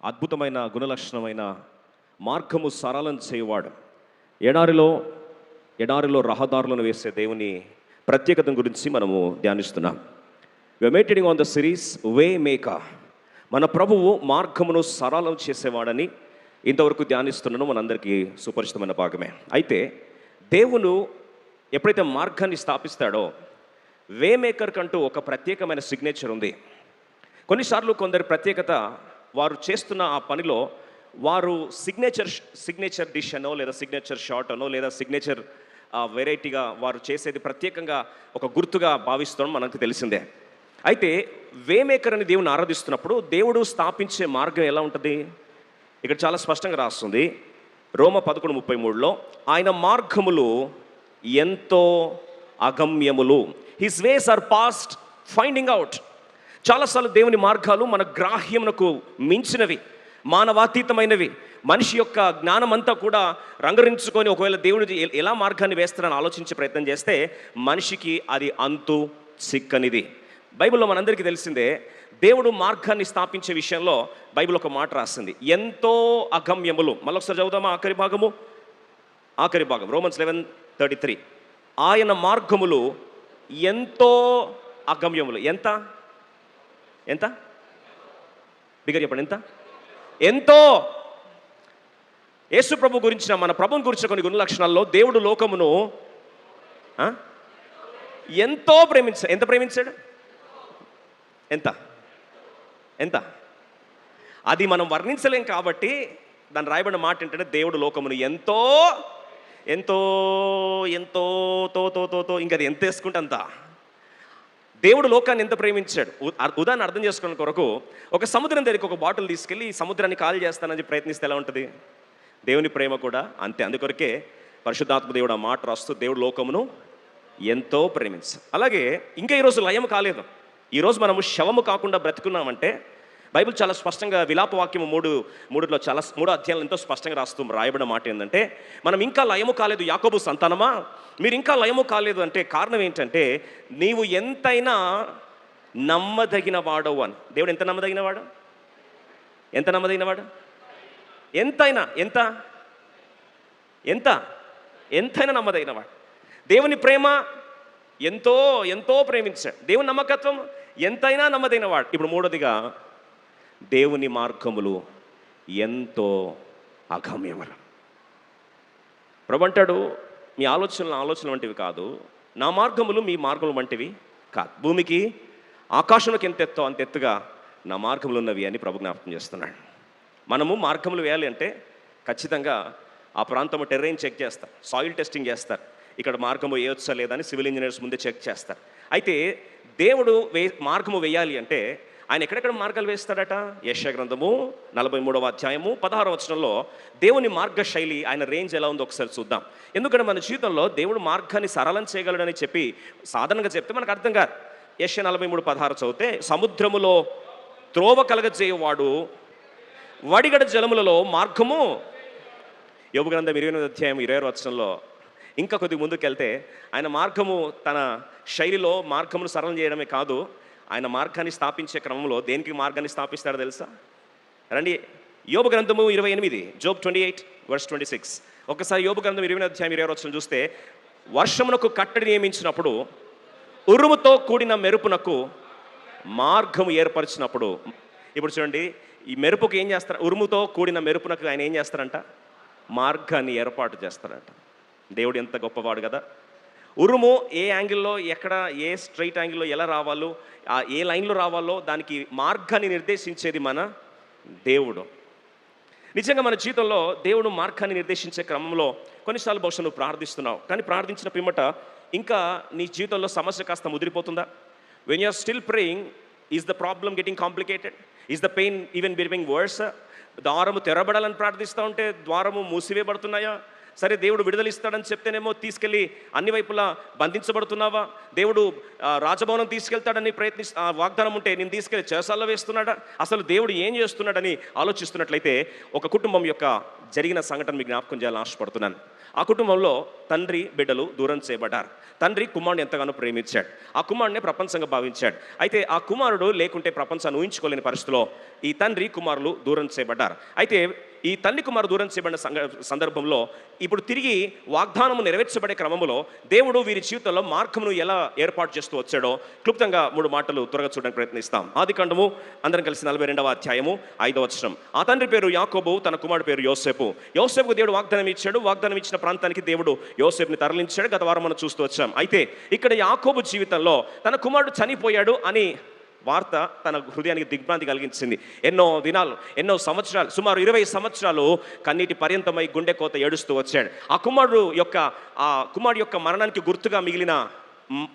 అద్భుతమైన గుణలక్షణమైన మార్గము సరళం చేయవాడు. ఎడారిలో ఎడారిలో రహదారులను వేసే దేవుని ప్రత్యేకత గురించి మనము ధ్యానిస్తున్నాం. Meditating on the series way maker. మన ప్రభువు మార్గమును సరళం చేసేవాడని ఇంతవరకు ధ్యానిస్తున్నానో మనందరికీ సుపరిచితమైన భాగమే. అయితే దేవుడు ఎప్పుడైతే మార్గాన్ని స్థాపిస్తాడో వే మేకర్ కంటూ ఒక ప్రత్యేకమైన సిగ్నేచర్ ఉంది. కొన్నిసార్లు కొందరి ప్రత్యేకత వారు చేస్తున్న ఆ పనిలో వారు సిగ్నేచర్ డిష్ అనో లేదా సిగ్నేచర్ షాట్ అనో లేదా సిగ్నేచర్ వెరైటీగా వారు చేసేది ప్రత్యేకంగా ఒక గుర్తుగా భావిస్తాం, మనకు తెలిసిందే. అయితే వే మేకర్ అని దేవుని ఆరాధిస్తున్నప్పుడు దేవుడు స్థాపించే మార్గం ఎలా ఉంటుంది? ఇక్కడ చాలా స్పష్టంగా రాస్తుంది రోమ 11:33లో, ఆయన మార్గములు ఎంతో అగమ్యములు, his ways are past finding out. చాలాసార్లు దేవుని మార్గాలు మన గ్రాహ్యమునకు మించినవి, మానవాతీతమైనవి. మనిషి యొక్క జ్ఞానం అంతా కూడా రంగరించుకొని ఒకవేళ దేవుడు ఎలా మార్గాన్ని వేస్తాడని ఆలోచించే ప్రయత్నం చేస్తే మనిషికి అది అంతు చిక్కనిది. బైబిల్లో మనందరికీ తెలిసిందే, దేవుడు మార్గాన్ని స్థాపించే విషయంలో బైబిల్ ఒక మాట రాసింది, ఎంతో అగమ్యములు. మళ్ళొకసారి చదువుదామా ఆఖరి భాగం రోమన్స్ 11:33. ఆయన మార్గములు ఎంతో అగమ్యములు. ఎంత ఎంత బిగ్గర చెప్పండి, ఎంత ఎంతో. యేసు ప్రభు గురించిన మన ప్రభుని గురించిన కొన్ని గుణ లక్షణాల్లో దేవుడు లోకమును ఎంతో ఎంత ప్రేమించాడు? ఎంత ఎంత అది మనం వర్ణించలేం. కాబట్టి దాన్ని రాయబడిన మాట ఏంటంటే దేవుడు లోకమును ఎంతో ఎంతో ఎంతో తో ఇంకా అది ఎంత వేసుకుంటే అంత. దేవుడు లోకాన్ని ఎంత ప్రేమించాడు. ఉదాహరణ అర్థం చేసుకోవడం కొరకు ఒక సముద్రం దగ్గరికి ఒక బాటిల్ తీసుకెళ్ళి ఈ సముద్రాన్ని ఖాళీ చేస్తానని ప్రయత్నిస్తే ఎలా ఉంటుంది? దేవుని ప్రేమ కూడా అంతే. అందుకొరకే పరిశుద్ధాత్మ దేవుడు ఆ మాట రాస్తూ దేవుడు లోకమును ఎంతో ప్రేమించాడు. అలాగే ఇంకా ఈరోజు లయం కాలేదు. ఈరోజు మనము శవము కాకుండా బ్రతుకున్నామంటే బైబిల్ చాలా స్పష్టంగా విలాప వాక్యము 3:3లో మూడో అధ్యాయంలో ఎంతో స్పష్టంగా రాయబడిన మాట ఏంటంటే, మనం ఇంకా లయము కాలేదు యాకోబు సంతానమా, మీరు ఇంకా లయము కాలేదు అంటే కారణం ఏంటంటే నీవు ఎంతైనా నమ్మదగిన వాడవు అని. దేవుడు ఎంత నమ్మదగినవాడు? ఎంతైనా ఎంతైనా నమ్మదగినవాడు. దేవుని ప్రేమ ఎంతో ఎంతో ప్రేమించాడు. దేవుని నమ్మకత్వం ఎంతైనా నమ్మదగినవాడు. ఇప్పుడు మూడోదిగా దేవుని మార్గములు ఎంతో అగమ్యములు. ప్రభు అంటాడు, మీ ఆలోచనలు వంటివి కాదు, నా మార్గములు మీ మార్గములు వంటివి కాదు. భూమికి ఆకాశంలోకి ఎంత ఎత్తో అంత ఎత్తుగా నా మార్గములు ఉన్నవి అని ప్రభు జ్ఞాపకం చేస్తున్నాడు. మనము మార్గములు వేయాలి అంటే ఖచ్చితంగా ఆ ప్రాంతం టెర్రైన్ చెక్ చేస్తారు, సాయిల్ టెస్టింగ్ చేస్తారు, ఇక్కడ మార్గము వేయొచ్చా లేదని సివిల్ ఇంజనీర్స్ ముందే చెక్ చేస్తారు. అయితే దేవుడు మార్గము వేయాలి అంటే ఆయన ఎక్కడెక్కడ మార్గాలు వేస్తాడట? యెషయా గ్రంథము 43వ అధ్యాయము 16వ వచనంలో దేవుని మార్గ శైలి, ఆయన రేంజ్ ఎలా ఉందో ఒకసారి చూద్దాం. ఎందుకంటే మన జీవితంలో దేవుడు మార్గాన్ని సరళం చేయగలడని చెప్పి సాధారణంగా చెప్తే మనకు అర్థం కాదు. యెషయా 43:16 చదివితే, సముద్రములో త్రోవ కలగజేయవాడు, వడిగడ జలములలో మార్గము. యోబు గ్రంథం 28వ అధ్యాయం 20వ వచనంలో ఇంకా కొద్దిగా ముందుకెళ్తే ఆయన మార్గము, తన శైలిలో మార్గమును సరళం చేయడమే కాదు, ఆయన మార్గాన్ని స్థాపించే క్రమంలో దేనికి మార్గాన్ని స్థాపిస్తాడో తెలుసా? రండి, యోబు గ్రంథము 28, జోబ్ 28:26. ఒకసారి యోబు గ్రంథం 20వ అధ్యాయం 20వ వచనం చూస్తే, వర్షమునకు కట్టడి నియమించినప్పుడు, ఉరుముతో కూడిన మెరుపునకు మార్గము ఏర్పరిచినప్పుడు. ఇప్పుడు చూడండి, ఈ మెరుపుకు ఏం చేస్తారు? ఉరుముతో కూడిన మెరుపునకు ఆయన ఏం చేస్తారంట? మార్గాన్ని ఏర్పాటు చేస్తారంట. దేవుడు ఎంత గొప్పవాడు కదా! ఉరుము ఏ యాంగిల్లో, ఎక్కడ, ఏ స్ట్రైట్ యాంగిల్లో ఎలా రావాలో, ఏ లైన్లో రావాలో దానికి మార్గాన్ని నిర్దేశించేది మన దేవుడు. నిజంగా మన జీవితంలో దేవుడు మార్గాన్ని నిర్దేశించే క్రమంలో కొన్నిసార్లు బహుశా నువ్వు ప్రార్థిస్తున్నావు, కానీ ప్రార్థించిన పిమ్మట ఇంకా నీ జీవితంలో సమస్య కాస్త ముదిరిపోతుందా? When you're still praying, is the problem getting complicated? Is the pain even becoming worse? ద్వారము తెరబడాలని ప్రార్థిస్తూ ఉంటే ద్వారము మూసివేయబడుతున్నాయా? సరే దేవుడు విడుదల ఇస్తాడని చెప్తేనేమో తీసుకెళ్ళి అన్ని వైపులా బంధించబడుతున్నావా? దేవుడు రాజభవనం తీసుకెళ్తాడని వాగ్దానం ఉంటే నేను తీసుకెళ్ళి చెరసాల్లో వేస్తున్నాడా? అసలు దేవుడు ఏం చేస్తున్నాడని ఆలోచిస్తున్నట్లయితే ఒక కుటుంబం యొక్క జరిగిన సంఘటన మీకు జ్ఞాపకం చేయాలని ఆశపడుతున్నాను. ఆ కుటుంబంలో తండ్రి బిడ్డలు దూరం చేయబడ్డారు. తండ్రి కుమారుని ఎంతగానో ప్రేమించాడు. ఆ కుమారుడినే ప్రపంచంగా భావించాడు. అయితే ఆ కుమారుడు లేకుంటే ప్రపంచాన్ని ఊహించుకోలేని పరిస్థితిలో ఈ తండ్రి కుమారులు దూరం చేయబడ్డారు. అయితే ఈ తండ్రి కుమారు దూరం చేయబడిన సందర్భంలో ఇప్పుడు తిరిగి వాగ్దానము నెరవేర్చబడే క్రమంలో దేవుడు వీరి జీవితంలో మార్గమును ఎలా ఏర్పాటు చేస్తూ వచ్చాడో క్లుప్తంగా 3 మాటలు త్వరగా చూడడానికి ప్రయత్నిస్తాం. ఆదికాండము అందరం కలిసి 42వ అధ్యాయము 5వ వచనం. ఆ తండ్రి పేరు యాకోబు, తన కుమారుడు పేరు యోసేపు. యోసేపుకు దేవుడు వాగ్దానం ఇచ్చాడు. వాగ్దానం ఇచ్చిన ప్రాంతానికి దేవుడు యోసేపుని తరలించాడు. గత వారం మనం చూస్తూ వచ్చాం. అయితే ఇక్కడ యాకోబు జీవితంలో తన కుమారుడు చనిపోయాడు అని వార్త తన హృదయానికి దిగ్భ్రాంతి కలిగించింది. ఎన్నో దినాలు, ఎన్నో సంవత్సరాలు, సుమారు 20 సంవత్సరాలు కన్నీటి పర్యంతమై గుండె కోత ఏడుస్తూ వచ్చాడు. ఆ కుమారుడు యొక్క మరణానికి గుర్తుగా మిగిలిన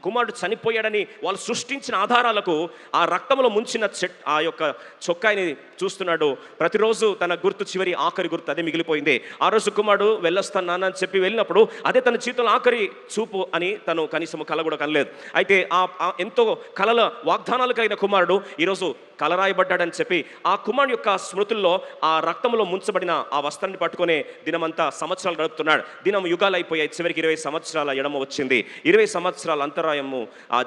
కుమారుడు చనిపోయాడని వాళ్ళు సృష్టించిన ఆధారాలకు ఆ రక్తంలో ముంచిన ఆ యొక్క చొక్కాయిని చూస్తున్నాడు. ప్రతిరోజు తన గుర్తు చివరి ఆఖరి గుర్తు అదే మిగిలిపోయింది. ఆ రోజు కుమారుడు వెళ్ళొస్తాను నాన్న అని చెప్పి వెళ్ళినప్పుడు అదే తన జీవితంలో ఆఖరి చూపు అని తను కనీసం కల కూడా కనలేదు. అయితే ఎంతో కలల వాగ్దానాలు కలిగిన కుమారుడు ఈరోజు కలరాయబడ్డాడని చెప్పి ఆ కుమారుడు యొక్క స్మృతుల్లో ఆ రక్తంలో ముంచబడిన ఆ వస్త్రాన్ని పట్టుకునే దినమంతా సంవత్సరాలు గడుపుతున్నాడు. దినం యుగాలు అయిపోయాయి. చివరికి 20 సంవత్సరాల ఎడమ వచ్చింది. 20 సంవత్సరాల అంతరాయము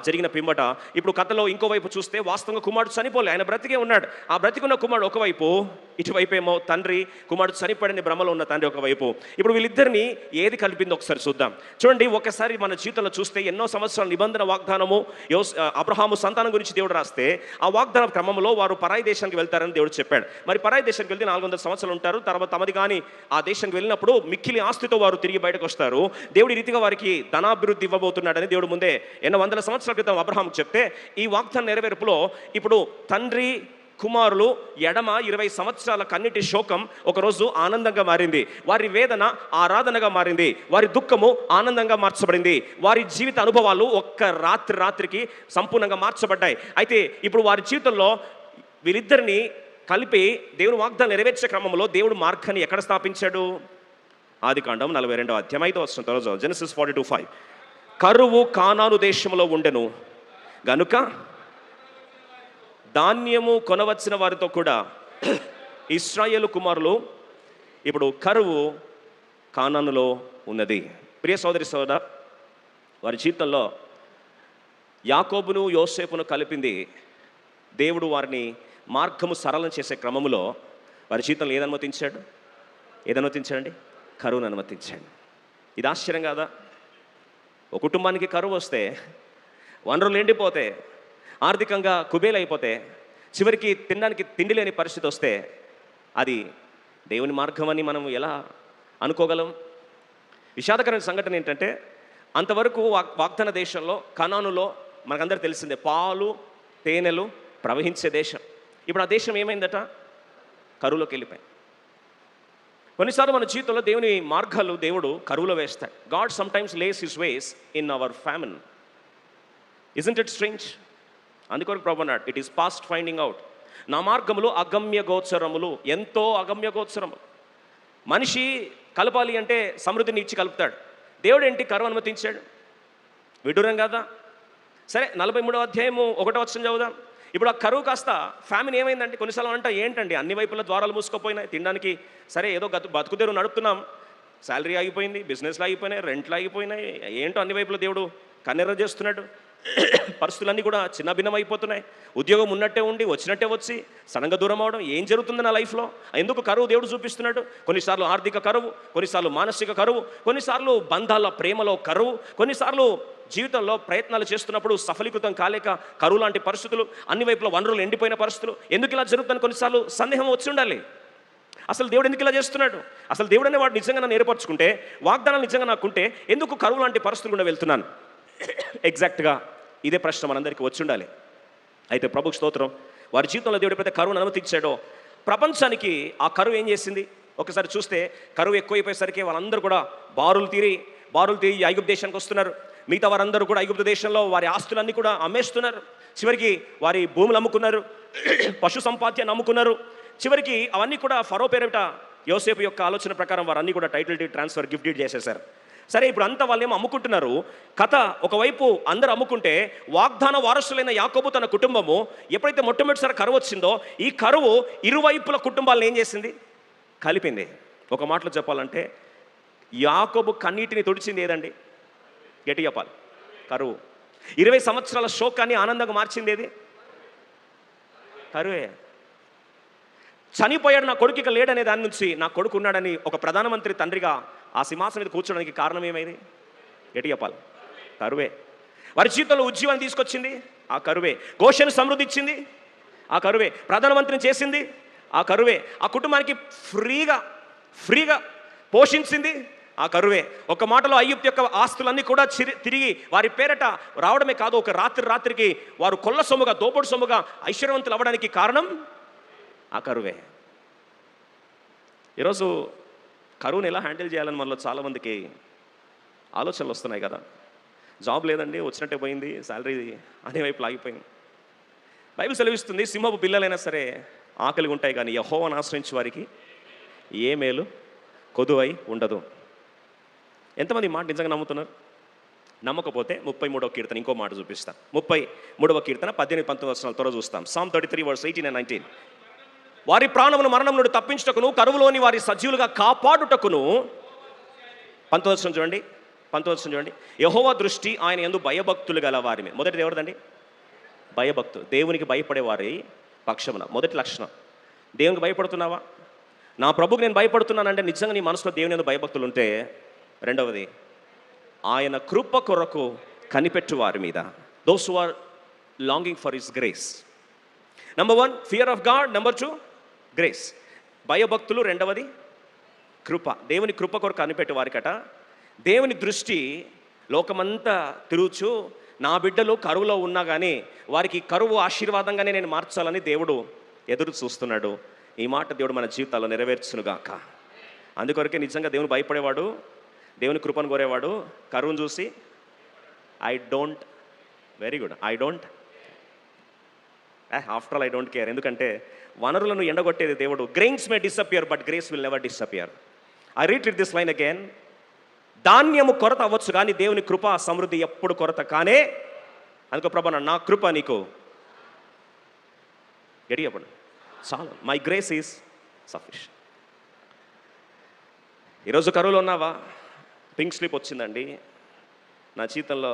జరిగిన పిమ్మట ఇప్పుడు కథలో ఇంకోవైపు చూస్తే వాస్తవంగా కుమారుడు చనిపోలే, ఆయన బ్రతికే ఉన్నాడు. ఆ బ్రతికున్న కుమారుడు ఒకవైపు, ఇటువైపు ఏమో తండ్రి కుమారుడు చనిపోయాడని భ్రమలో ఉన్న తండ్రి ఒకవైపు. ఇప్పుడు వీళ్ళిద్దరిని ఏది కలిపిందో ఒకసారి చూద్దాం. చూడండి, ఒకసారి మన జీవితంలో చూస్తే ఎన్నో సంవత్సరాల నిబంధన వాగ్దానము అబ్రహాము సంతానం గురించి దేవుడు రాస్తే ఆ వాగ్దాన క్రమంలో వారు పరాయి దేశానికి వెళ్తారని దేవుడు చెప్పాడు. మరి పరాయి దేశానికి వెళ్తే 400 సంవత్సరాలు ఉంటారు. తర్వాత తమది కానీ ఆ దేశానికి వెళ్ళినప్పుడు మిక్కిలి ఆస్తితో వారు తిరిగి బయటకు వస్తారు. దేవుడి రీతిగా వారికి ధనాభివృద్ధి ఇవ్వబోతున్నాడని దేవుడు ముందే ఎన్నో వందల సంవత్సరాల క్రితం అబ్రహాంకు చెప్తే ఈ వాగ్దాన నెరవేర్పులో ఇప్పుడు తండ్రి కుమారులు ఎడమ 20 సంవత్సరాల కన్నిటి శోకం ఒకరోజు ఆనందంగా మారింది. వారి వేదన ఆరాధనగా మారింది. వారి దుఃఖము ఆనందంగా మార్చబడింది. వారి జీవిత అనుభవాలు ఒక్క రాత్రికి సంపూర్ణంగా మార్చబడ్డాయి. అయితే ఇప్పుడు వారి జీవితంలో వీరిద్దరిని కలిపి దేవుని వాగ్దానం నెరవేర్చే క్రమంలో దేవుడు మార్గాన్ని ఎక్కడ స్థాపించాడు? ఆదికాండం 42వ అధ్యాయం 5వ వచనం త్వరగా జెనసిస్ 42:5. కరువు కానాను దేశంలో ఉండెను గనుక ధాన్యము కొనవచ్చిన వారితో కూడా ఇశ్రాయేలు కుమారులు ఇప్పుడు కరువు కానానులో ఉన్నది. ప్రియ సోదరి సోదర, వారి జీవితంలో యాకోబును యోసేపును కలిపింది దేవుడు. వారిని మార్గము సరళం చేసే క్రమంలో వారి జీవితంలో ఏదనుమతించాడండి? కరువును అనుమతించాడు. ఇది ఆశ్చర్యం కాదా? ఒక కుటుంబానికి కరువు వస్తే, వనరులు ఎండిపోతే, ఆర్థికంగా కుబేలైపోతే, చివరికి తినడానికి తిండి లేని పరిస్థితి వస్తే అది దేవుని మార్గం అని మనం ఎలా అనుకోగలం? విషాదకరమైన సంఘటన ఏంటంటే అంతవరకు వాగ్దాన దేశంలో కనానులో మనకందరూ తెలిసిందే పాలు తేనెలు ప్రవహించే దేశం. ఇప్పుడు ఆ దేశం ఏమైందట? కరువులోకి వెళ్ళిపోయింది. కొన్నిసార్లు మన జీవితంలో దేవుని మార్గాలు దేవుడు కరువులో వేస్తాడు. God sometimes lays his ways in our famine. Isn't it strange? అందుకొరకు ప్రభు అన్నాడు, it is past finding out. నా మార్గములు అగమ్య గోచరములు, ఎంతో అగమ్య గోచరములు. మనిషి కలపాలి అంటే సమృద్ధిని ఇచ్చి కలుపుతాడు. దేవుడు ఏంటి కరువు అనుమతించాడు? విడ్డూరం కదా? సరే, 43వ అధ్యాయము 1వ వచనం చదువుదాం. ఇప్పుడు ఆ కరువు కాస్త ఫ్యామిలీ ఏమైందంటే, కొన్నిసార్లు అంటే ఏంటండి అన్ని వైపుల ద్వారాలు మూసుకుపోయినాయి. తినడానికి సరే ఏదో బతుకుదేరు నడుపుతున్నాం, శాలరీ ఆగిపోయింది, బిజినెస్లు ఆగిపోయినాయి, రెంట్లు ఆగిపోయినాయి, ఏంటో అన్ని వైపుల దేవుడు కన్నెర్ర చేస్తున్నాడు. పరిస్థితులన్నీ కూడా చిన్న భిన్నం అయిపోతున్నాయి. ఉద్యోగం ఉన్నట్టే ఉండి వచ్చినట్టే వచ్చి సడన్గా దూరం అవడం, ఏం జరుగుతుంది నా లైఫ్లో? ఎందుకు కరువు దేవుడు చూపిస్తున్నాడు? కొన్నిసార్లు ఆర్థిక కరువు, కొన్నిసార్లు మానసిక కరువు, కొన్నిసార్లు బంధాల ప్రేమలో కరువు, కొన్నిసార్లు జీవితంలో ప్రయత్నాలు చేస్తున్నప్పుడు సఫలీకృతం కాలేక కరువు లాంటి పరిస్థితులు, అన్ని వైపుల వనరులు ఎండిపోయిన పరిస్థితులు. ఎందుకు ఇలా జరుగుతుందని కొన్నిసార్లు సందేహం వచ్చి ఉండాలి. అసలు దేవుడు ఎందుకు ఇలా చేస్తున్నాడు? అసలు దేవుడు అనే వాడు నిజంగా నన్ను ఏర్పరచుకుంటే, వాగ్దానాలు నిజంగా నాకుంటే ఎందుకు కరువు లాంటి పరిస్థితులు కూడా వెళ్తున్నాను? ఎగ్జాక్ట్గా ఇదే ప్రశ్న మనందరికీ వచ్చి ఉండాలి. అయితే ప్రభుకు స్తోత్రం, వారి జీవితంలో దేవుడు ఎప్పుడైతే కరువును అనుమతించాడో ప్రపంచానికి ఆ కరువు ఏం చేసింది? ఒకసారి చూస్తే కరువు ఎక్కువైపోయేసరికి వాళ్ళందరూ కూడా బారులు తీరి ఐగుప్తు దేశానికి వస్తున్నారు. మిగతా వారందరూ కూడా ఐగుప్తు దేశంలో వారి ఆస్తులన్నీ కూడా అమ్మేస్తున్నారు. చివరికి వారి భూములు అమ్ముకున్నారు, పశు సంపాద్యాన్ని అమ్ముకున్నారు. చివరికి అవన్నీ కూడా ఫరో పేరిట యోసేపు యొక్క ఆలోచన ప్రకారం వారు అన్నీ కూడా title deed transfer gift deed చేసేశారు. సరే, ఇప్పుడు అంతా వాళ్ళు ఏమో అమ్ముకుంటున్నారు. కథ ఒకవైపు అందరూ అమ్ముకుంటే, వాగ్దాన వారసులైన యాకోబు తన కుటుంబము ఎప్పుడైతే మొట్టమొదటిసారి కరువు వచ్చిందో, ఈ కరువు ఇరువైపుల కుటుంబాలను ఏం చేసింది? కలిపింది. ఒక మాటలో చెప్పాలంటే, యాకోబు కన్నీటిని తుడిచింది ఏదండి? గట్టి చెప్పాలి, కరువు. 20 సంవత్సరాల శోకాన్ని ఆనందంగా మార్చింది ఏది? కరువే. చనిపోయాడు నా కొడుకు ఇక లేడనే దాని నుంచి నా కొడుకు ఉన్నాడని ఒక ప్రధానమంత్రి తండ్రిగా ఆ సింహాసనం మీద కూర్చోడానికి కారణం ఏమైంది? గట్టి చెప్పాలి, కరువే. వారి జీవితంలో ఉద్యోగాన్ని తీసుకొచ్చింది ఆ కరువే. గోషను సమృద్ధి ఇచ్చింది ఆ కరువే. ప్రధానమంత్రిని చేసింది ఆ కరువే. ఆ కుటుంబానికి ఫ్రీగా పోషించింది ఆ కరువే. ఒక మాటలో అయ్యూబ్ యొక్క ఆస్తులన్నీ కూడా తిరిగి వారి పేరట రావడమే కాదు, ఒక రాత్రికి వారు కొల్ల సొమ్ముగా, దోపుడు సొమ్ముగా ఐశ్వర్యవంతులు అవ్వడానికి కారణం ఆ కరువే. ఈరోజు కరువుని ఎలా హ్యాండిల్ చేయాలని మనలో చాలామందికి ఆలోచనలు వస్తున్నాయి కదా. జాబ్ లేదండి, వచ్చినట్టే పోయింది, శాలరీ అనే వైపు లాగిపోయింది. బైబిల్ సెలవిస్తుంది, సింహపు పిల్లలైనా సరే ఆకలిగా ఉంటాయి, కానీ యెహోవాను ఆశ్రయించే వారికి ఏ మేలు కొదువై ఉండదు. ఎంతమంది మాట నిజంగా నమ్ముతున్నారు? నమ్మకపోతే 33వ కీర్తన ఇంకో మాట చూపిస్తాను. 33వ కీర్తన 18-19 త్వరగా చూస్తాం. Psalm 33 verse 18 and 19. వారి ప్రాణమును మరణం నుండి తప్పించుటకును, కరువులోని వారి సజీవులుగా కాపాడుటకును. 19 చూడండి, 19 చూడండి. యెహోవా దృష్టి ఆయన యందు భయభక్తులు గల వారి మీద. మొదటిది ఎవరిదండి? భయభక్తులు. దేవునికి భయపడే వారి పక్షమున. మొదటి లక్షణం, దేవునికి భయపడుతున్నావా? నా ప్రభుకి నేను భయపడుతున్నానంటే నిజంగా నీ మనసులో దేవుని యందు భయభక్తులు ఉంటే. రెండవది, ఆయన కృప కొరకు కనిపెట్టు వారి మీద. Those who are longing for his grace. Number 1 fear of God, number 2 grace. భయభక్తులు, రెండవది కృప. దేవుని కృప కొరకు కనిపెట్టు వారికట దేవుని దృష్టి లోకమంతా తిరుగుచు, నా బిడ్డలు కరువులో ఉన్నా కానీ వారికి కరువు ఆశీర్వాదంగానే నేను మార్చాలని దేవుడు ఎదురు చూస్తున్నాడు. ఈ మాట దేవుడు మన జీవితాల్లో నెరవేర్చునుగాక. అందుకొరకే నిజంగా దేవుని భయపడేవాడు, దేవుని కృపను కోరేవాడు కరువును చూసి after all I don't care. ఎందుకంటే వనరులను ఎండగొట్టేది దేవుడు. Grains May disappear but grace will never disappear. I read this line again. ధాన్యము కొరత అవ్వచ్చు కానీ దేవుని కృప సమృద్ధి ఎప్పుడు కొరత కానే. అందుకో ప్రభా, నా కృప నీకు గడియపడు చాలు. My grace is sufficient. ఈరోజు కరువులో ఉన్నావా? పింక్ స్లిప్ వచ్చిందండి, నా జీవితంలో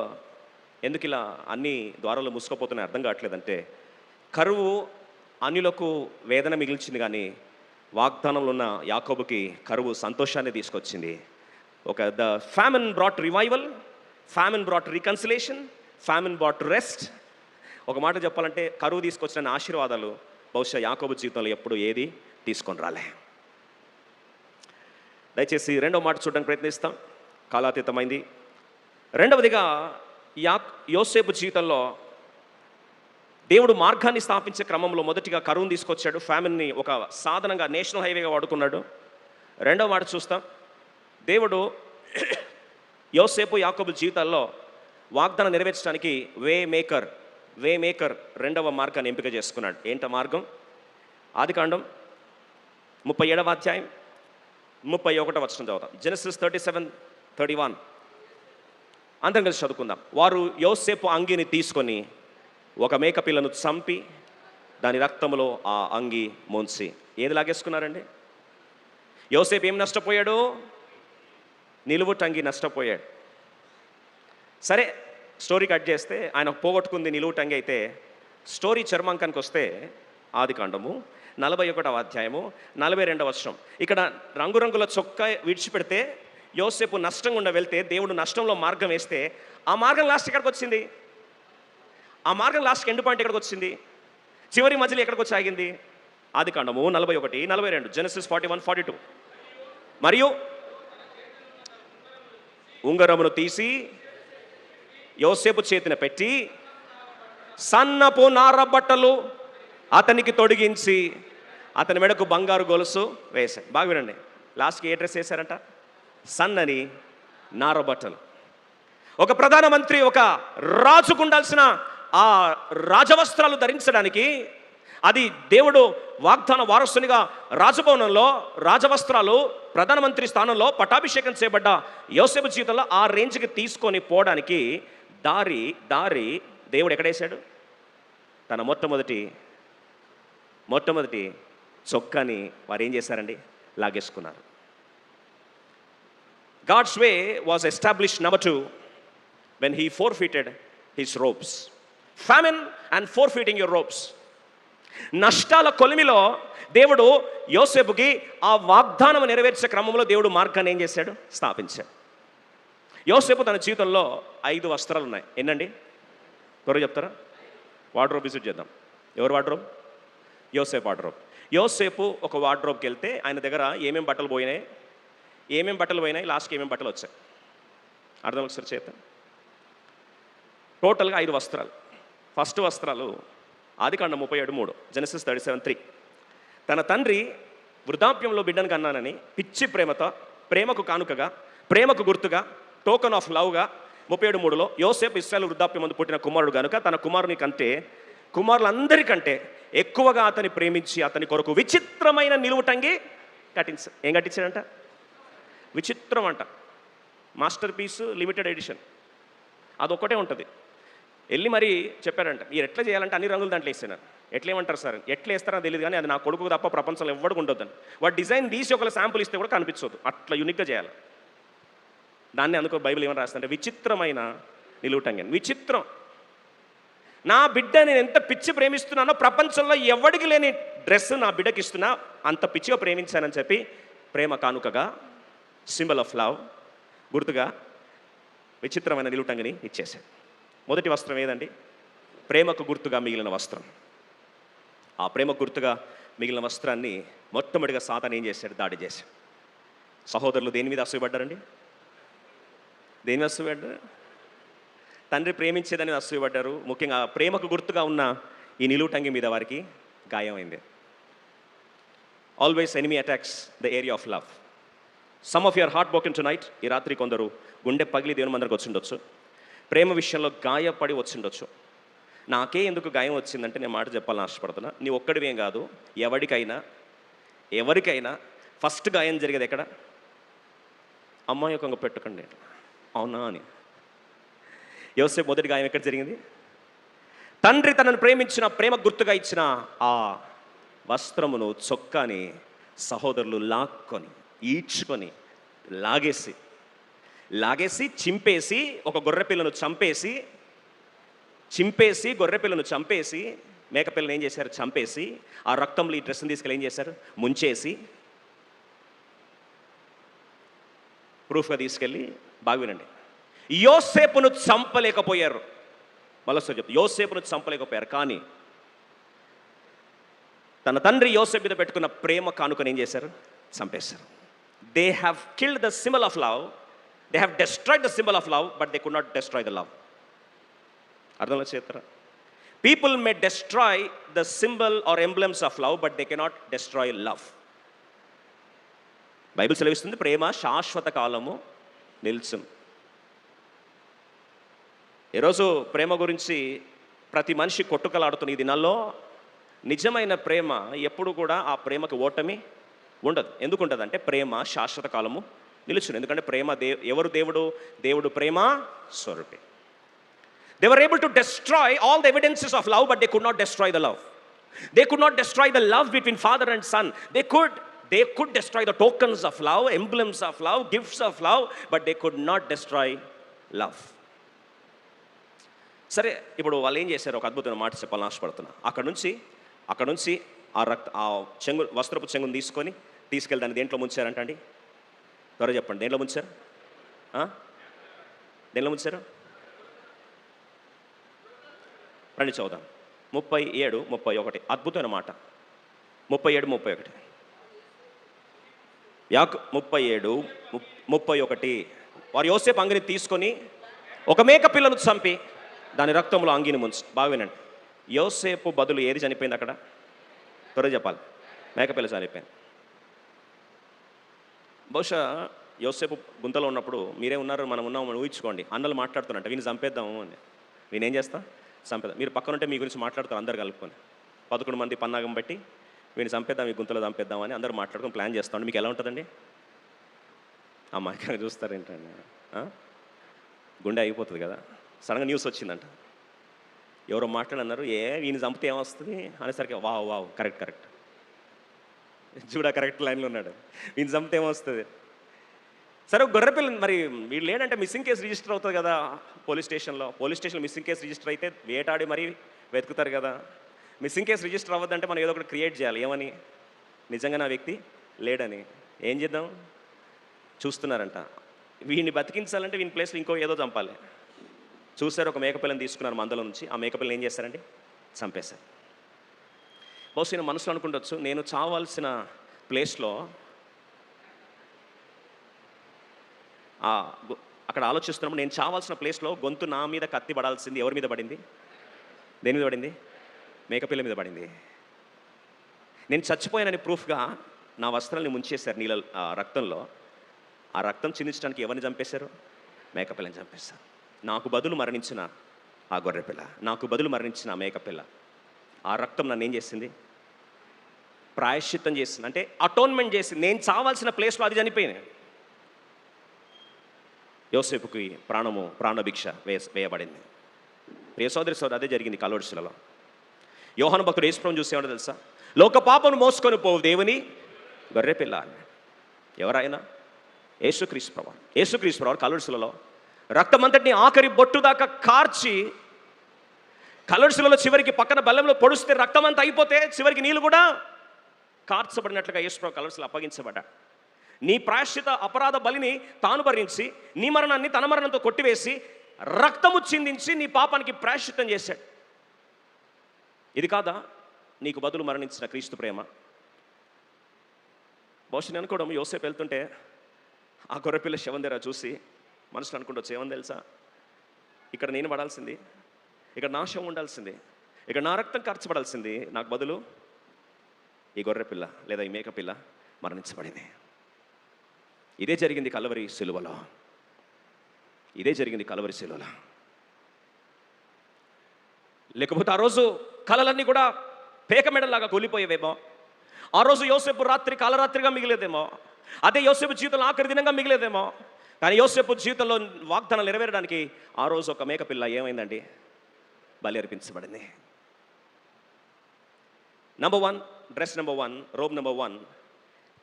ఎందుకు ఇలా అన్ని ద్వారాలు మూసుకుపోతున్నాయి అర్థం కావట్లేదంటే, కరువు అన్యులకు వేదన మిగిల్చింది కానీ వాగ్దానంలో ఉన్న యాకోబుకి కరువు సంతోషాన్ని తీసుకొచ్చింది. The famine brought revival, famine brought reconciliation, famine brought rest. ఒక మాట చెప్పాలంటే కరువు తీసుకొచ్చిన ఆశీర్వాదాలు బహుశా యాకోబు జీవితంలో ఎప్పుడు ఏది తీసుకొని రాలే. దయచేసి రెండవ మాట చూడడానికి ప్రయత్నిస్తాం, కాలాతీతమైంది. రెండవదిగా యోసేపు జీవితంలో దేవుడు మార్గాన్ని స్థాపించే క్రమంలో మొదటిగా కరువును తీసుకొచ్చాడు. ఫ్యామిలీని ఒక సాధనంగా, నేషనల్ హైవేగా వాడుకున్నాడు. రెండవ మాట చూస్తాం, దేవుడు యోసేపు యాకోబు జీవితాల్లో వాగ్దానం నెరవేర్చడానికి వే మేకర్ రెండవ మార్గాన్ని ఎంపిక చేసుకున్నాడు. ఏంట మార్గం? ఆదికాండం 37వ అధ్యాయం 31వ వచనం చదువుతాం. జెనసిస్ 37:31 అందరం కలిసి చదువుకుందాం. వారు యోసేపు అంగీని తీసుకొని ఒక మేక పిల్లను చంపి దాని రక్తంలో ఆ అంగి ముంచి ఏది లాగేసుకున్నారండి? యోసేపు ఏం నష్టపోయాడు? నిలువుటంగి నష్టపోయాడు. సరే, స్టోరీ కట్ చేస్తే ఆయన పోగొట్టుకుంది నిలువుటంగి అయితే, స్టోరీ చర్మాంకానికి వస్తే ఆదికాండము 41వ అధ్యాయము 42వ వచనం. ఇక్కడ రంగురంగుల చొక్కా విడిచిపెడితే యోసేపు నష్టం గుండా వెళ్తే దేవుడు నష్టంలో మార్గం వేస్తే ఆ మార్గం లాస్ట్ ఎక్కడికి వచ్చింది? ఆ మార్గం లాస్ట్కి ఎండ్ పాయింట్ ఎక్కడికి వచ్చింది? చివరి మధ్యలో ఎక్కడికి వచ్చి ఆగింది? ఆదికాండము 41, 42, జెనసిస్ 41-42. మరియు ఉంగరమును తీసి యోసేపు చేతిన పెట్టి సన్నపు నార బట్టలు అతనికి తొడిగించి అతని మెడకు బంగారు గొలుసు వేశారు. బాగా వినండి, లాస్ట్కి ఏ డ్రెస్ వేశారంట? సన్నని నార బట్టలు. ఒక ప్రధానమంత్రి, ఒక రాజుకు ఉండాల్సిన ఆ రాజవస్త్రాలు ధరించడానికి అది దేవుడు వాగ్దాన వారసునిగా రాజభవనంలో రాజవస్త్రాలు ప్రధానమంత్రి స్థానంలో పట్టాభిషేకం చేయబడ్డ యోసేపు జీవితంలో ఆ రేంజ్కి తీసుకొని పోవడానికి దారి దేవుడు ఎక్కడేశాడు? తన మొట్టమొదటి చొక్కాని వారు ఏం చేశారండి? లాగేసుకున్నారు. God's way was established number 2 when he forfeited his robes. Famine and forfeiting your robes. నష్టాల కొలిమిలో దేవుడు యోసేపుకి ఆ వాగ్దానం నెరవేర్చే క్రమంలో దేవుడు మార్గాన్ని ఏం చేశాడు? స్థాపించాడు. యోసేపు తన జీవితంలో 5 వస్త్రాలు ఉన్నాయి. ఎన్నండి? త్వరగా చెప్తారా? వార్డ్రోబ్ విజిట్ చేద్దాం. ఎవరు వార్డ్రోబ్? యోసేపు వార్డ్రోబ్. యోసేపు ఒక వార్డ్రోబ్కి వెళ్తే ఆయన దగ్గర ఏమేమి బట్టలు పోయినాయి, లాస్ట్కి ఏమేమి బట్టలు వచ్చాయి? అర్థం ఒకసారి చేద్దాం. టోటల్గా 5 వస్త్రాలు. ఫస్ట్ వస్త్రాలు ఆదికాండం 37:3, జెనసిస్ 37:3. తన తండ్రి వృద్ధాప్యంలో బిడ్డను కన్నానని పిచ్చి ప్రేమతో, ప్రేమకు కానుకగా, ప్రేమకు గుర్తుగా, టోకన్ ఆఫ్ లవ్గా 37:3లో యోసేపు ఇశ్రాయేలు వృద్ధాప్యం ముందు పుట్టిన కుమారుడు కనుక తన కుమారుని కంటే కుమారులందరికంటే ఎక్కువగా అతని ప్రేమించి అతని కొరకు విచిత్రమైన నిలువుటంగి ఏం కట్టించాడంట? విచిత్రం అంట. మాస్టర్ పీస్ లిమిటెడ్ ఎడిషన్ అదొక్కటే ఉంటుంది. వెళ్ళి మరి చెప్పారంట, మీరు ఎట్లా చేయాలంటే అన్ని రంగులు దాంట్లో వేస్తున్నారు. ఎట్లా ఏమంటారు సార్? ఎట్లా వేస్తారో తెలియదు, కానీ అది నా కొడుకు తప్ప ప్రపంచంలో ఎవ్వడికి ఉండొద్దని. వాడు డిజైన్ తీసి ఒకవేళ శాంపుల్ ఇస్తే కూడా కనిపించదు, అట్లా యూనిక్గా చేయాలి. దాన్ని అందుకో బైబిల్ ఏమని రాస్తుంటే విచిత్రమైన నిలువుటంగి. విచిత్రం. నా బిడ్డ నేను ఎంత పిచ్చి ప్రేమిస్తున్నానో ప్రపంచంలో ఎవడికి లేని డ్రెస్ నా బిడ్డకి ఇస్తున్నా, అంత పిచ్చిగా ప్రేమించానని చెప్పి ప్రేమ కానుకగా, సింబల్ ఆఫ్ లవ్, గుర్తుగా విచిత్రమైన నిలువుటంగిని ఇచ్చేశాడు. మొదటి వస్త్రం ఏదండి? ప్రేమకు గుర్తుగా మిగిలిన వస్త్రం. ఆ ప్రేమకు గుర్తుగా మిగిలిన వస్త్రాన్ని మొట్టమొదటిగా సాతాను ఏం చేశాడు? దాడి చేశాడు. సహోదరులు దేని మీద అసూయపడ్డారండి? దేని మీద అసూయపడ్డారు? తండ్రి ప్రేమించేదని అసూయపడ్డారు. ముఖ్యంగా ప్రేమకు గుర్తుగా ఉన్న ఈ నిలువుటంగి మీద వారికి గాయమైంది. Always enemy attacks the area of love. Some of your heart broken tonight. ఈ రాత్రి కొందరు గుండె పగిలి దేవుని మందరికి వచ్చిండొచ్చు, ప్రేమ విషయంలో గాయపడి వచ్చిండొచ్చు. నాకే ఎందుకు గాయం వచ్చిందంటే నేను మాట చెప్పాలని ఆశపడుతున్నా. నీ ఒక్కడివేం కాదు, ఎవరికైనా ఫస్ట్ గాయం జరిగేది ఎక్కడ? అమ్మాయి ఒక పెట్టుకండి అవునా అని. యోసేపు మొదటి గాయం ఎక్కడ జరిగింది? తండ్రి తనను ప్రేమించిన, ప్రేమ గుర్తుగా ఇచ్చిన ఆ వస్త్రమును, చొక్కాని సహోదరులు లాక్కొని, ఈడ్చుకొని, లాగేసి చింపేసి, ఒక గొర్రెపిల్లను చంపేసి, మేకపిల్లను ఏం చేశారు? చంపేసి, ఆ రక్తంలో ఈ డ్రెస్ని తీసుకెళ్ళి ఏం చేశారు? ముంచేసి, ప్రూఫ్గా తీసుకెళ్ళి, బాగా వినండి, యోసేపును చంపలేకపోయారు. మళ్ళొకసారి చెప్తాను, యోసేపును చంపలేకపోయారు. కానీ తన తండ్రి యోసేపు మీద పెట్టుకున్న ప్రేమ కానుకని ఏం చేశారు? చంపేశారు. They have killed the symbol of love. They have destroyed the symbol of love, but they could not destroy the love. అర్థంలో చేస్తారా? People may destroy the symbol or emblems of love, but they cannot destroy love. Bible సెలవిస్తుంది, ప్రేమ శాశ్వత కాలము నిల్చును. ఈరోజు ప్రేమ గురించి ప్రతి మనిషి కొట్టుకలాడుతున్న ఈ దినాల్లో నిజమైన ప్రేమ ఎప్పుడు కూడా ఆ ప్రేమకి ఓటమి ఉండదు. ఎందుకు ఉండదు అంటే ప్రేమ శాశ్వత కాలము నిలుచును. ఎందుకంటే ప్రేమ ఎవరు? దేవుడు ప్రేమ స్వరూపి. They were able to destroy all the evidences of love, but they could not destroy the love. They could not destroy the love between father and son. They could destroy the tokens of love, emblems of love, gifts of love, but they could not destroy love. సరే, ఇప్పుడు వాళ్ళు ఏం చేశారు? ఒక అద్భుతమైన మాట చెప్పాలని ఆశపడుతున్నా. అక్కడ నుంచి ఆ వస్త్రపు చెంగును తీసుకెళ్ళి దాన్ని దేంట్లో ముంచారంట అండి? త్వరగా చెప్పండి, దేంట్లో ముంచారు? రండి చదువుదాం. 37:31 అద్భుతమైన మాట. 37:31 37:31 వారు యోసేపు అంగిని తీసుకొని ఒక మేక పిల్లను చంపి దాని రక్తంలో అంగిని ముంచు. బాగా వినండి, యోసేపు బదులు ఏది చనిపోయింది అక్కడ? త్వరగా చెప్పాలి. మేకపిల్ల చనిపోయింది. బహుశా యోసేపు గుంతలో ఉన్నప్పుడు మీరే ఉన్నారు, మనం ఉన్నామని ఊహించుకోండి. అన్నలు మాట్లాడుతున్నట్టు వీని చంపేద్దాము అని. వీనేం చేస్తా? చంపేద్దాం. మీరు పక్కనుంటే మీ గురించి మాట్లాడుతారు అందరు కలుపుకొని. 11 మంది పన్నాగం బట్టి వీడిని చంపేద్దాం, ఈ గుంతలో చంపేద్దామని అందరూ మాట్లాడుకొని ప్లాన్ చేస్తాం. మీకు ఎలా ఉంటుందండి? అమ్మాయిగా చూస్తారేంటండి? గుండె అయిపోతుంది కదా. సడన్గా న్యూస్ వచ్చిందంట, ఎవరో మాట్లాడన్నారు, వీని చంపితే ఏమొస్తుంది అనేసరికి వావ్ కరెక్ట్ చూడ కరెక్ట్ లైన్లో ఉన్నాడు. వీని చంపితే ఏమొస్తుంది? సరే, గొర్రెపిల్ల మరి వీడు లేడంటే మిస్సింగ్ కేసు రిజిస్టర్ అవుతుంది కదా పోలీస్ స్టేషన్లో మిస్సింగ్ కేసు రిజిస్టర్ అయితే వేటాడి మరీ వెతుకుతారు కదా. మిస్సింగ్ కేసు రిజిస్టర్ అవ్వద్దంటే మనం ఏదో ఒకటి క్రియేట్ చేయాలి. ఏమని? నిజంగా నా వ్యక్తి లేడని. ఏం చేద్దాం? చూస్తున్నారంట, వీడిని బతికించాలంటే వీని ప్లేస్లో ఇంకో ఏదో చంపాలి. చూశారు, ఒక మేకపిల్లని తీసుకున్నారు మందలో నుంచి. ఆ మేకపిల్లని ఏం చేస్తారండి? చంపేశారు. బహుశా మనసులో అనుకుంటవచ్చు, నేను చావాల్సిన ప్లేస్లో అక్కడ ఆలోచిస్తున్నప్పుడు నేను చావాల్సిన ప్లేస్లో గొంతు నా మీద కత్తి పడాల్సింది ఎవరి మీద పడింది? దేని మీద పడింది? మేకపిల్ల మీద పడింది. నేను చచ్చిపోయానని ప్రూఫ్గా నా వస్త్రాన్ని ముంచేశారు నీళ్ళ రక్తంలో. ఆ రక్తం చిందించడానికి ఎవరిని చంపేశారు? మేకపిల్లని చంపేశారు. నాకు బదులు మరణించిన ఆ గొర్రెపిల్ల, నాకు బదులు మరణించిన ఆ మేకపిల్ల, ఆ రక్తం నన్ను ఏం చేసింది? ప్రాయశ్చిత్తం చేసింది, అంటే అటోన్మెంట్ చేసింది. నేను చావాల్సిన ప్లేస్లో అది చనిపోయింది. యోసేపుకి ప్రాణభిక్ష వేయబడింది. ప్రియ సోదరి అదే జరిగింది కల్వరి శిలలో. యోహాను భక్తుడు యేసుప్రభువును చూసేవాడు తెలుసా? లోక పాపను మోసుకొని పోవు దేవుని గొర్రెపిల్ల అని. ఎవరైనా? యేసుక్రీస్తు ప్రభువు కల్వరి శిలలో రక్తమంతటిని ఆఖరి బొట్టు దాకా కార్చి, కల్వరి శిలలో చివరికి పక్కన బెల్లంలో పొడిస్తే రక్తమంతా అయిపోతే చివరికి నీళ్ళు కూడా కార్చబడినట్లుగా యేసుప్రభువు కల్వరి శిలలో అప్పగించబడ్డాడు. నీ ప్రాయశ్చిత అపరాధ బలిని తాను భరించి, నీ మరణాన్ని తన మరణంతో కొట్టివేసి, రక్తము చిందించి నీ పాపానికి ప్రాయశ్చిత్తం చేశాడు. ఇది కాదా నీకు బదులు మరణించిన క్రీస్తు ప్రేమ? బహుశా నేను అనుకోవడం, యోసేపు వెళ్తుంటే ఆ గొర్రెపిల్ల శవం దగ్గర చూసి మనసులో అనుకుంటూ ఏమని తెలుసా? ఇక్కడ నేను పడాల్సింది, ఇక్కడ నా శవం ఉండాల్సింది, ఇక్కడ నా రక్తం కార్చబడాల్సింది, నాకు బదులు ఈ గొర్రెపిల్ల లేదా ఈ మేకపిల్ల మరణించబడింది. ఇదే జరిగింది కల్వరి శిలువలో. లేకపోతే ఆ రోజు కలలన్నీ కూడా పేక మెడలాగా కూలిపోయేవేమో. ఆ రోజు యోసేపు రాత్రి కాలరాత్రిగా మిగిలేదేమో. అదే యోసేపు జీవితంలో ఆఖరి దినంగా మిగిలేదేమో. కానీ యోసేపు జీవితంలో వాగ్దానాలు నెరవేరడానికి ఆ రోజు ఒక మేకపిల్ల ఏమైందండి? బలి అర్పించబడింది. Number 1, dress number 1, robe number 1,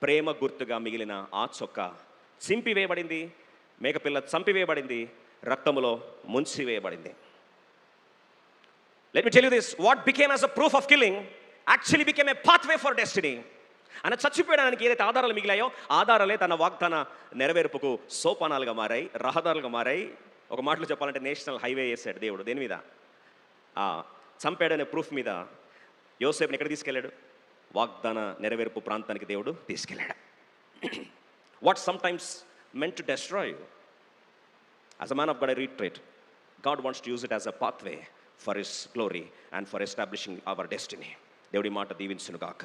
ప్రేమ గుర్తుగా మిగిలిన ఆ చొక్క చింపివేయబడింది. మేకపిల్ల చంపివేయబడింది, రక్తములో ముంచివేయబడింది. Let me tell you this, what became as a proof of killing actually became a pathway for destiny. ఆయన చచ్చిపోయడానికి ఏదైతే ఆధారాలు మిగిలాయో ఆధారాలే తన వాగ్దాన నెరవేర్పుకు సోపానాలుగా మారాయి, రహదారులుగా మారాయి. ఒక మాటలో చెప్పాలంటే నేషనల్ హైవే చేశాడు దేవుడు. దేని మీద? చంపాడనే ప్రూఫ్ మీద యోసేపుని ఎక్కడ తీసుకెళ్ళాడు? వాగ్దాన నెరవేర్పు ప్రాంతానికి దేవుడు తీసుకెళ్ళాడు. What sometimes meant to destroy you, as a man of God I reiterate, God wants to use it as a pathway for His glory and for establishing our destiny. దేవుడి మాట దీవించును గాక.